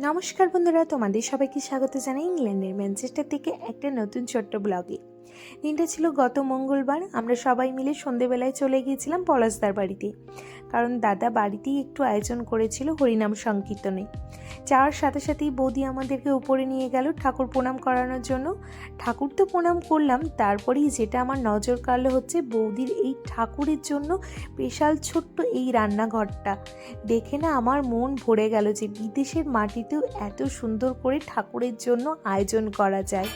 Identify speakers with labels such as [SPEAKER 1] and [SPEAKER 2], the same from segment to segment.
[SPEAKER 1] নমস্কার বন্ধুরা, তোমাদের সবাইকে স্বাগত জানাই ইংল্যান্ডের ম্যানচেস্টার থেকে একটা নতুন ছোট্ট ব্লগে। দিনটা ছিল গত মঙ্গলবার। আমরা সবাই মিলে সন্ধেবেলায় চলে গিয়েছিলাম পলাশদার বাড়িতে, কারণ দাদা বাড়িতেই একটু আয়োজন করেছিল হরিনাম সংকীর্তনে। যাওয়ার সাথে সাথেই বৌদি আমাদেরকে উপরে নিয়ে গেল ঠাকুর প্রণাম করানোর জন্য। ঠাকুর তো প্রণাম করলাম, তারপরেই যেটা আমার নজর কাড়লো হচ্ছে বৌদির এই ঠাকুরের জন্য স্পেশাল ছোট্ট এই রান্নাঘরটা দেখে না আমার মন ভরে গেল যে বিদেশের মাটিতেও এত সুন্দর করে ঠাকুরের জন্য আয়োজন করা যায়।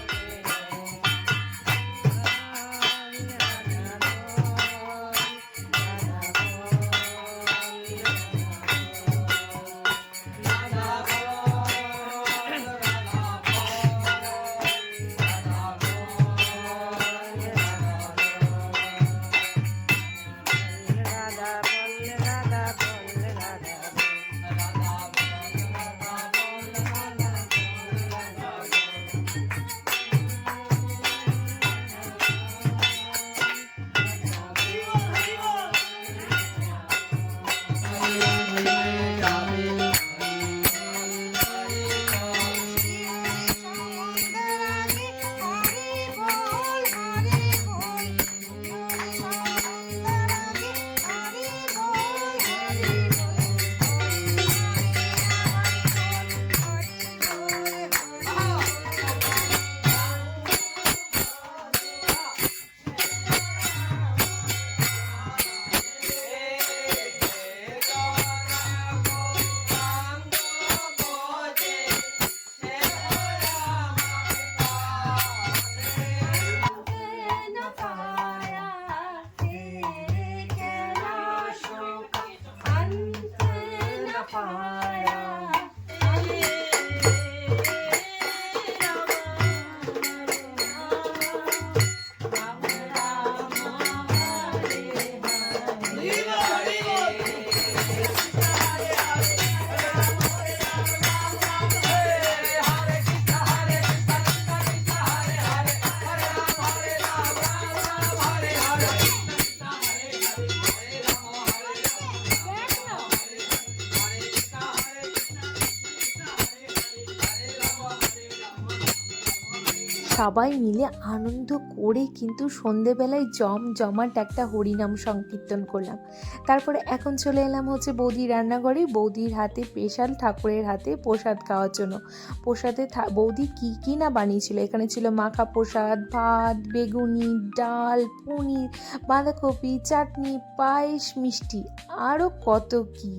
[SPEAKER 1] সবাই মিলে আনন্দ করে কিন্তু সন্ধেবেলায় জমজমাট একটা হরিনাম সংকীর্তন করলাম। তারপরে এখন চলে এলাম হচ্ছে বৌদির রান্নাঘরে, বৌদির হাতে স্পেশাল ঠাকুরের হাতে প্রসাদ খাওয়ার জন্য। প্রসাদে বৌদি কী না বানিয়েছিল। এখানে ছিল মাখা প্রসাদ, ভাত, বেগুনি, ডাল, পনির, বাঁধাকপি, চাটনি, পায়েস, মিষ্টি, আরও কত কী।